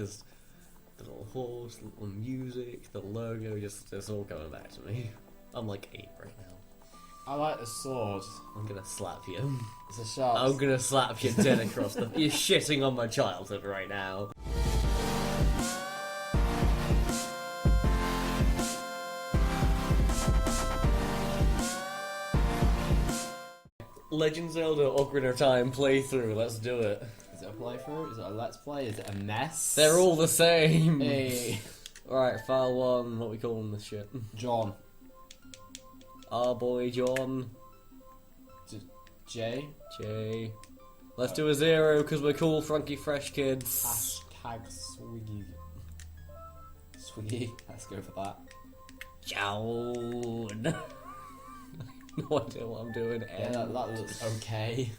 just the little horse, the little music, the logo, just it's all coming back to me. I'm like 8 right now. I like the sword. I'm gonna slap you. It's a sharp. I'm gonna slap you dead across the... You're shitting on my childhood right now. Legend of Zelda Ocarina of Time playthrough, let's do it. Is it a playthrough? Is it a let's play? Is it a mess? They're all the same. Hey. Alright, file 1, what we calling this shit? John. Our boy John. J. J. Let's do a 0 because we're cool, funky, fresh kids. Hashtag Swiggy. Swiggy. Let's go for that. John. No idea what I'm doing. Yeah, that looks okay.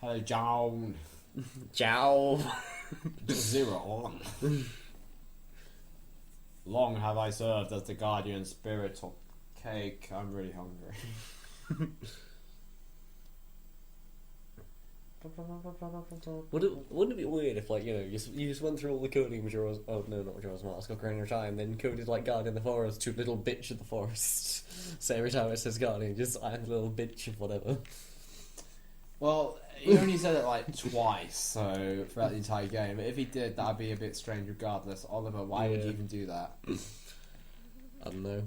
Hello, John. Ciao. 0 on. Long have I served as the guardian spirit of cake. I'm really hungry. Wouldn't it be weird if, like, you know, you just went through all the coding Majora's... Oh, no, not Majora's Mask, Ocarina of Time, then coded, like, Guardian of the Forest to Little Bitch of the Forest. So every time it says Guardian, just add Little Bitch of whatever. Well, he only said it, like, twice, so, throughout the entire game. But if he did, that'd be a bit strange regardless. Oliver, why would you even do that? I don't know.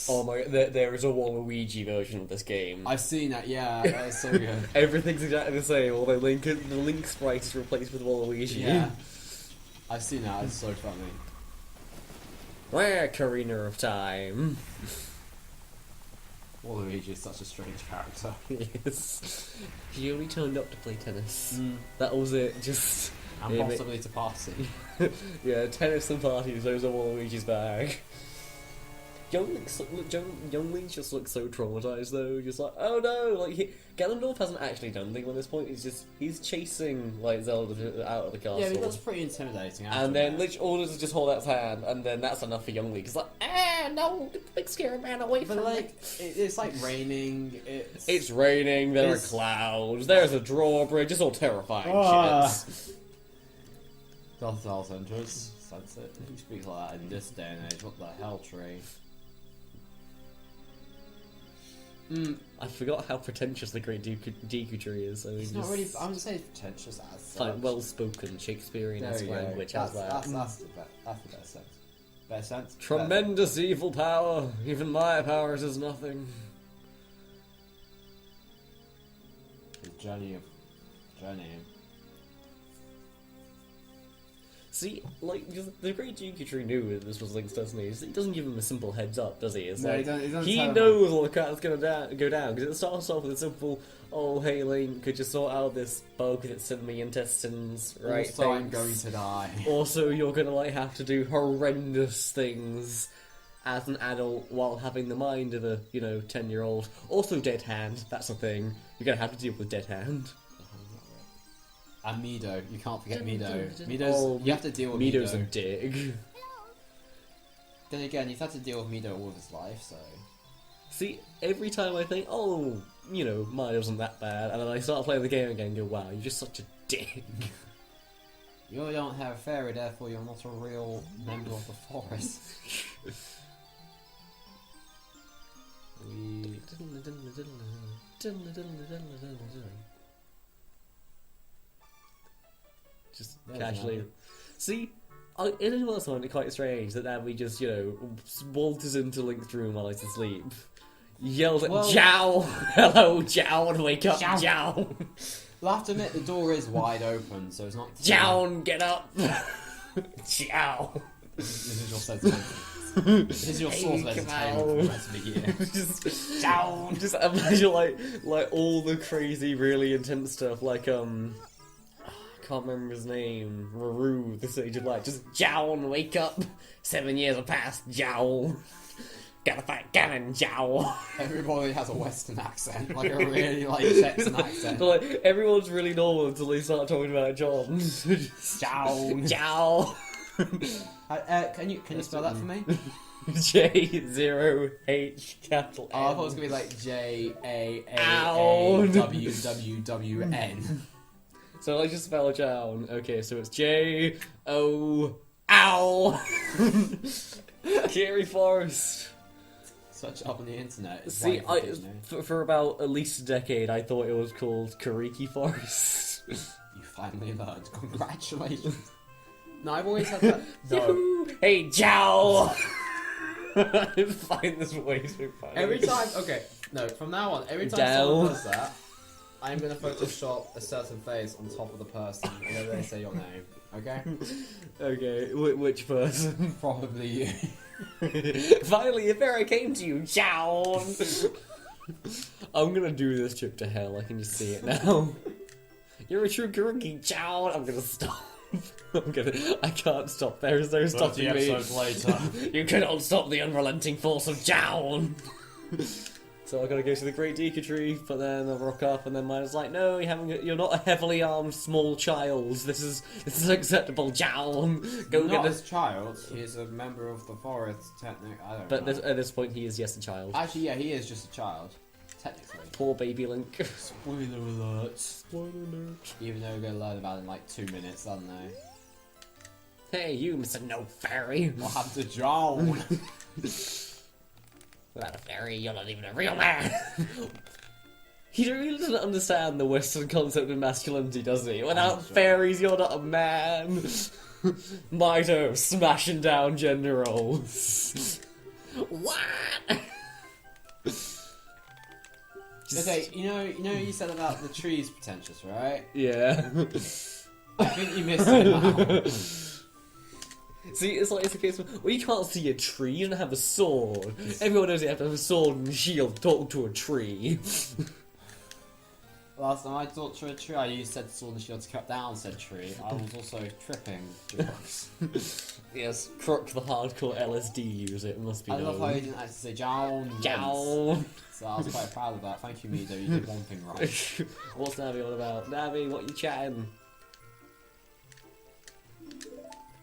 Oh my god, there is a Waluigi version of this game. I've seen that, yeah, that's so good. Everything's exactly the same, although the Link sprite is replaced with Waluigi. Yeah. I've seen that, it's so funny. Where Ocarina of Time? Waluigi is such a strange character. Yes. He only turned up to play tennis. That was it, just... And possibly to party. Yeah, tennis and parties, those are Waluigi's bag. Young Link just looks so traumatized though, just like, oh no, like, Ganondorf hasn't actually done anything at this point, he's chasing, like, Zelda out of the castle. Yeah, but that's pretty intimidating after and then that. Lich orders to just hold out his hand, and then that's enough for Young Link. It's like, no, get the big scary man away from me. It's like raining, It's raining, there are clouds, there's a drawbridge, it's all terrifying shit. Delta Centers, sense it. Who speaks like that in this day and age? What the hell, tree? I forgot how pretentious the Great Deku Tree is. I mean, it's not really. I wouldn't say it's pretentious as it's like well-spoken Shakespearean language. That's the best sense. Best sense. Tremendous evil power. Even my powers is nothing. The journey. See, like, the Great Deku Tree knew that this was Link's destiny. He doesn't give him a simple heads up, does he? It's like, he knows all the crap that's gonna go down, because it starts off with a simple, oh, hey Link, could you sort out this bug that's in my intestines, right? Also, I'm going to die. Also, you're gonna, like, have to do horrendous things as an adult while having the mind of a, 10-year-old. Also, dead hand, that's a thing. You're gonna have to deal with dead hand. And Mido, you can't forget Mido. You have to deal with Mido. Mido's a dig. Then again, he's had to deal with Mido all of his life, so... See, every time I think, oh, Mido wasn't that bad, and then I start playing the game again and go, wow, you're just such a dig. You don't have a fairy, therefore you're not a real member of the forest. Just casually. See, it is also quite strange that then we just, waltzes into Link's room while he's asleep, yells at Jow! Hello, Jow, and wake up, Jow! I'll have to admit, the door is wide open, so it's not... Jow, get up! Jow! This is your sense. This is your source of entertainment for the rest of the year. Just, Jow! Just imagine, like, all the crazy, really intense stuff, like, I can't remember his name. Ruru, the Sage of Light. Just Jowl, wake up. 7 years have passed. Jowl. Gotta fight Ganon. Jowl. Everybody has a Western accent, like a really Texan accent. But, like, everyone's really normal until they start talking about John. Jowl. Jowl. Can you spell that for me? J0hN. Oh, I thought it was gonna be like JAAAWWWN. So I just spell down. Okay, so it's J-O... Ow! Kiri Forest. Such up on the internet. It's See, wonderful, for about at least a decade, I thought it was called Kariki Forest. you finally learned. Congratulations. No, I've always had that. No. Hey, Jow! I find this way too funny. Every time, okay, no, from now on, every time Down. someone does that, I'm gonna Photoshop a certain face on top of the person whenever they say your name, okay? Okay, which person? Probably you. Finally, a fairy came to you, Jow! I'm gonna do this trip to hell, I can just see it now. You're a true Kariki, Jow! I'm gonna stop. I can't stop. There's no stopping me. later. You cannot stop the unrelenting force of Jown. So I gotta go to the Great Deku Tree, but then I'll rock up, and then mine is like, no, you're not a heavily armed small child. This is acceptable, Jown. Go Not get as child. He is a member of the forest. Technically, I don't know. But at this point, he is yes a child. Actually, yeah, he is just a child. Technically. Poor baby Link. Spoiler alert. Spoiler alert. Even though we're gonna learn about it in like 2 minutes, I don't know. Hey, you, Mr. No Fairy. What happened to John? Without a fairy, you're not even a real man. He really doesn't understand the Western concept of masculinity, does he? Without fairies, you're not a man. Mito smashing down gender roles. What? Okay, you know you said about the trees pretentious, right? Yeah. I think you missed it out. See, it's a case of, well, you can't see a tree, you don't have a sword. Everyone knows you have to have a sword and a shield to talk to a tree. Last time I talked to a tree, I used said sword and shield to cut down said tree. I was also tripping jokes. Yes, Croc the hardcore LSD user, it must be I love how you known. didn't actually say John. Jow. So I was quite proud of that. Thank you, Mido. You did one thing right. What's Navi all about? Navi, what you chatting?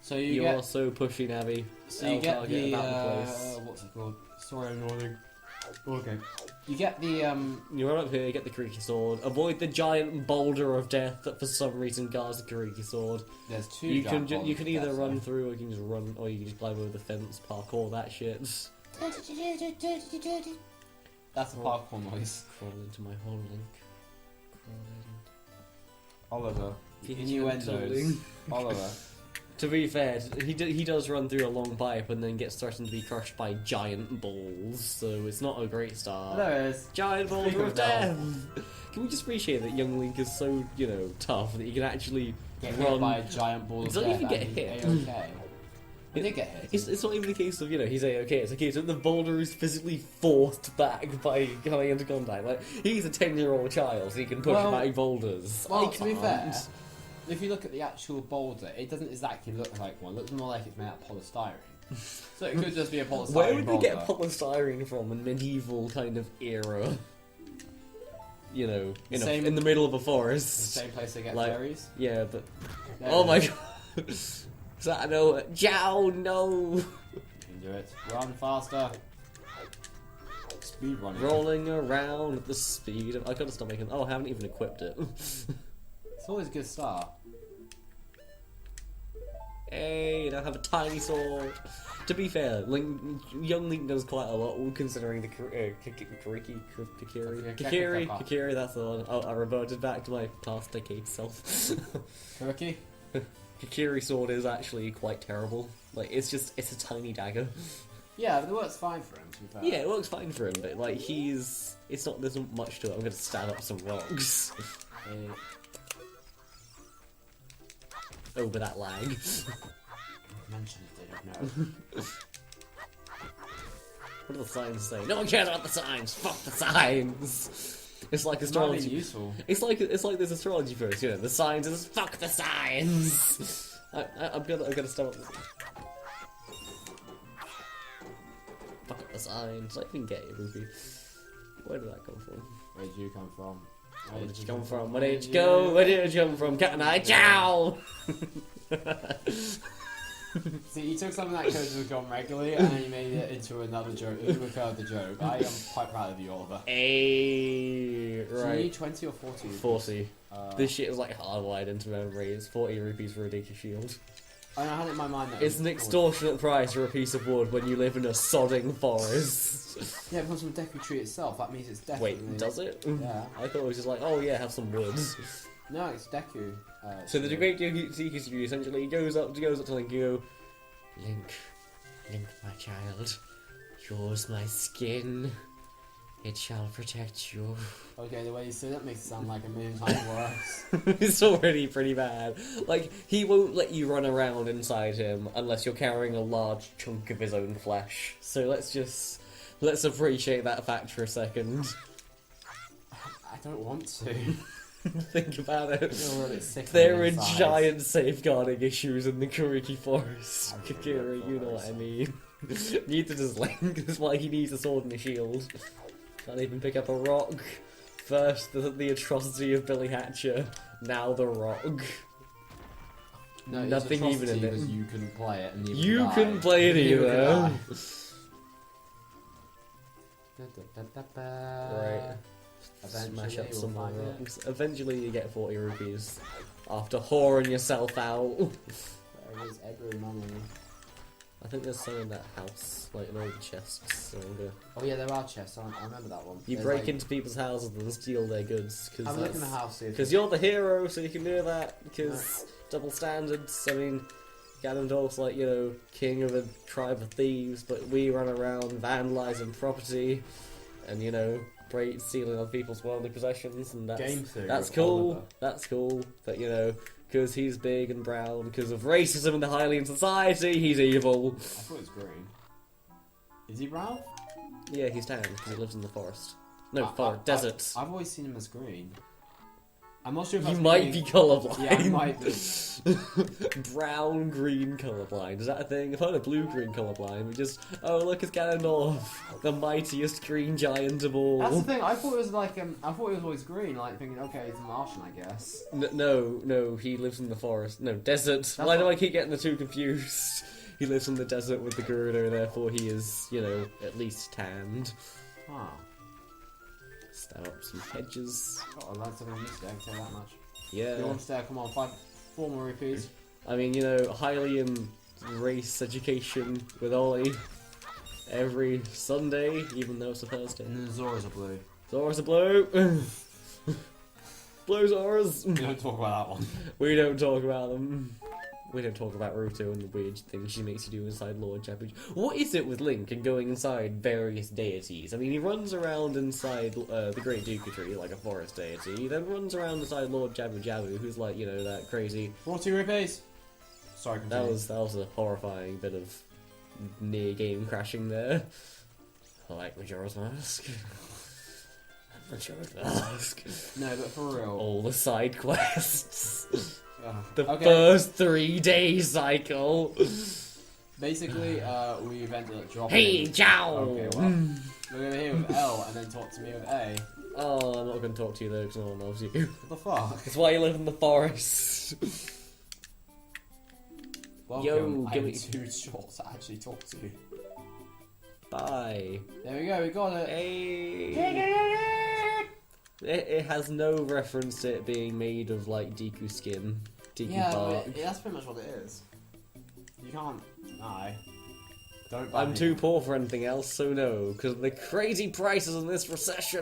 So You're so pushy, Navi. So you get the place. what's it called? Sorry, annoying. Okay. You get the You run up here, you get the Kariki sword. Avoid the giant boulder of death that for some reason guards the Kariki sword. There's two. You can either run through, or you can just run, or you can just climb over the fence, parkour that shit. That's a parkour noise. Crawl into my hole, Link. Crawl Oliver. in. Innuendos. Oliver. To be fair, he does run through a long pipe and then gets threatened to be crushed by giant balls, so it's not a great start. There is. Giant boulder of death! Can we just appreciate that young Link is so, tough that he can actually Get run... hit by a giant ball of He doesn't death even get and hit. he's A-okay. He did get hit. It's not even a case of, he's A-okay, it's a case of the boulder is physically forced back by coming into contact. Like, he's a 10-year-old child, so he can push back boulders. Well, I to be can't. fair, if you look at the actual boulder, it doesn't exactly look like one. It looks more like it's made out of polystyrene. So it could just be a polystyrene Where would they boulder. get polystyrene from in medieval kind of era? In the middle of a forest. The same place they get Like- fairies? Yeah, but... There Oh it my is. god. Is that no... Jow, no! You can do it. Run faster. Speed running. Rolling around at the speed of... I gotta stop making... Oh, I haven't even equipped it. It's always a good start. Hey, I have a tiny sword. To be fair, young Link does quite a lot, considering the Kikiri, that's the one. Oh, I reverted back to my past decade self. Turkey? Kikiri sword is actually quite terrible. Like, it's a tiny dagger. Yeah, but it works fine for him, to be fair. Yeah, it works fine for him, but like, there's not much to it. I'm gonna stab up some rocks. Over that lag. Mentioned it, I don't know. What do the signs say? No one cares about the signs. Fuck the signs. It's like It might astrology. be useful. It's like this astrology first. The signs is fuck the signs. I'm gonna stop. Fuck up the signs. I didn't get it, Ruby. Where did that come from? Where did you come from? Where did you come from? Where did you go? Where did you come from? Cat and I. Ciao. See, you took something that could have gone regularly and then you made it into another joke. You recurred the joke. I am quite proud of you, Oliver. Hey, Do you right. need 20 or 40? 40. This shit is like hardwired into memory. It's 40 rupees for a Deku shield. I had it in my mind that It's an extortionate price for a piece of wood when you live in a sodding forest. Yeah, it comes from the Deku tree itself. That means it's definitely. Wait, does it? Yeah. I thought it was just like, oh yeah, have some wood. No, it's Deku. So the great Deku tree essentially goes up to Link and go, Link, my child, yours my skin. It shall protect you. Okay, the way you say that makes it sound like a million times worse. It's already pretty bad. Like, he won't let you run around inside him unless you're carrying a large chunk of his own flesh. So let's appreciate that fact for a second. I don't want to. Think about it. I feel really sick on There the are inside. giant safeguarding issues in the Kuriki Forest. I really Kakira, feel you know very what I sad. mean. Neither does Link. That's why he needs a sword and a shield. Can't even pick up a rock. First, the atrocity of Billy Hatcher. Now the rock. No, Nothing even in it. because you couldn't play it. And You can play it either. Right. Smash up some more rocks. Eventually you get 40 rupees. After whoring yourself out. There is every money. I think there's some in that house, like in all the chests. So I'm gonna... Oh yeah, there are chests. I remember that one. You There's break like- into people's houses and steal their goods. I'm looking in the house here. Because you're the hero, so you can do that. Because double standards. I mean, Ganondorf's like, you know, king of a tribe of thieves, but we run around vandalising property and, you know, stealing other people's worldly possessions, and Game theory that's of cool. Oliver. That's cool. But, you know, because he's big and brown, because of racism in the Hylian society, he's evil. I thought it was green. Is he brown? Yeah, he's tan because he lives in the forest. No, I- desert. I've always seen him as green. I'm not sure if You that's might be green. colourblind. Yeah, I might be. Brown green colourblind. Is that a thing? I've heard of blue green colourblind. We just look, it's Ganondorf, the mightiest green giant of all. That's the thing. I thought it was like I thought it was always green. Like thinking, okay, he's a Martian, I guess. No, he lives in the forest. No, desert. Why do I keep getting the two confused? He lives in the desert with the Gerudo, therefore he is, you know, at least tanned. Ah, Stab up some hedges. got a lot of them today. I can tell that much. Yeah. You want to stay? Come on, 4 more rupees. I mean, you know, Hylian race education with Ollie every Sunday, even though it's a Thursday. And then the Zoras are blue. Zoras are blue. Blue Zoras. We don't talk about that one. We don't talk about them. We don't talk about Ruto and the weird things she makes you do inside Lord Jabu. What is it with Link and going inside various deities? I mean, he runs around inside the Great Deku Tree like a forest deity. He then runs around inside Lord Jabu Jabu, who's like, you know, that crazy... 40 rupees. Sorry, That continue. was a horrifying bit of near game crashing there. I like Majora's Mask. Majora's Mask. No, but for real. All the side quests. The Okay. first 3-day cycle. Basically, we've ended up dropping. Hey, Jow! Okay, well, we're gonna hear with L and then talk to me with A. Oh, I'm not going to talk to you though, because no one knows you. What the fuck? That's why you live in the forest. Welcome. Yo, I give have me- 2 shots to actually talk to you. Bye. There we go, we got it. Hey. It has no reference to it being made of like Deku skin, Deku Yeah, bark. but that's pretty much what it is. You can't. No. Don't. buy I'm me. too poor for anything else, so no, because of the crazy prices in this recession.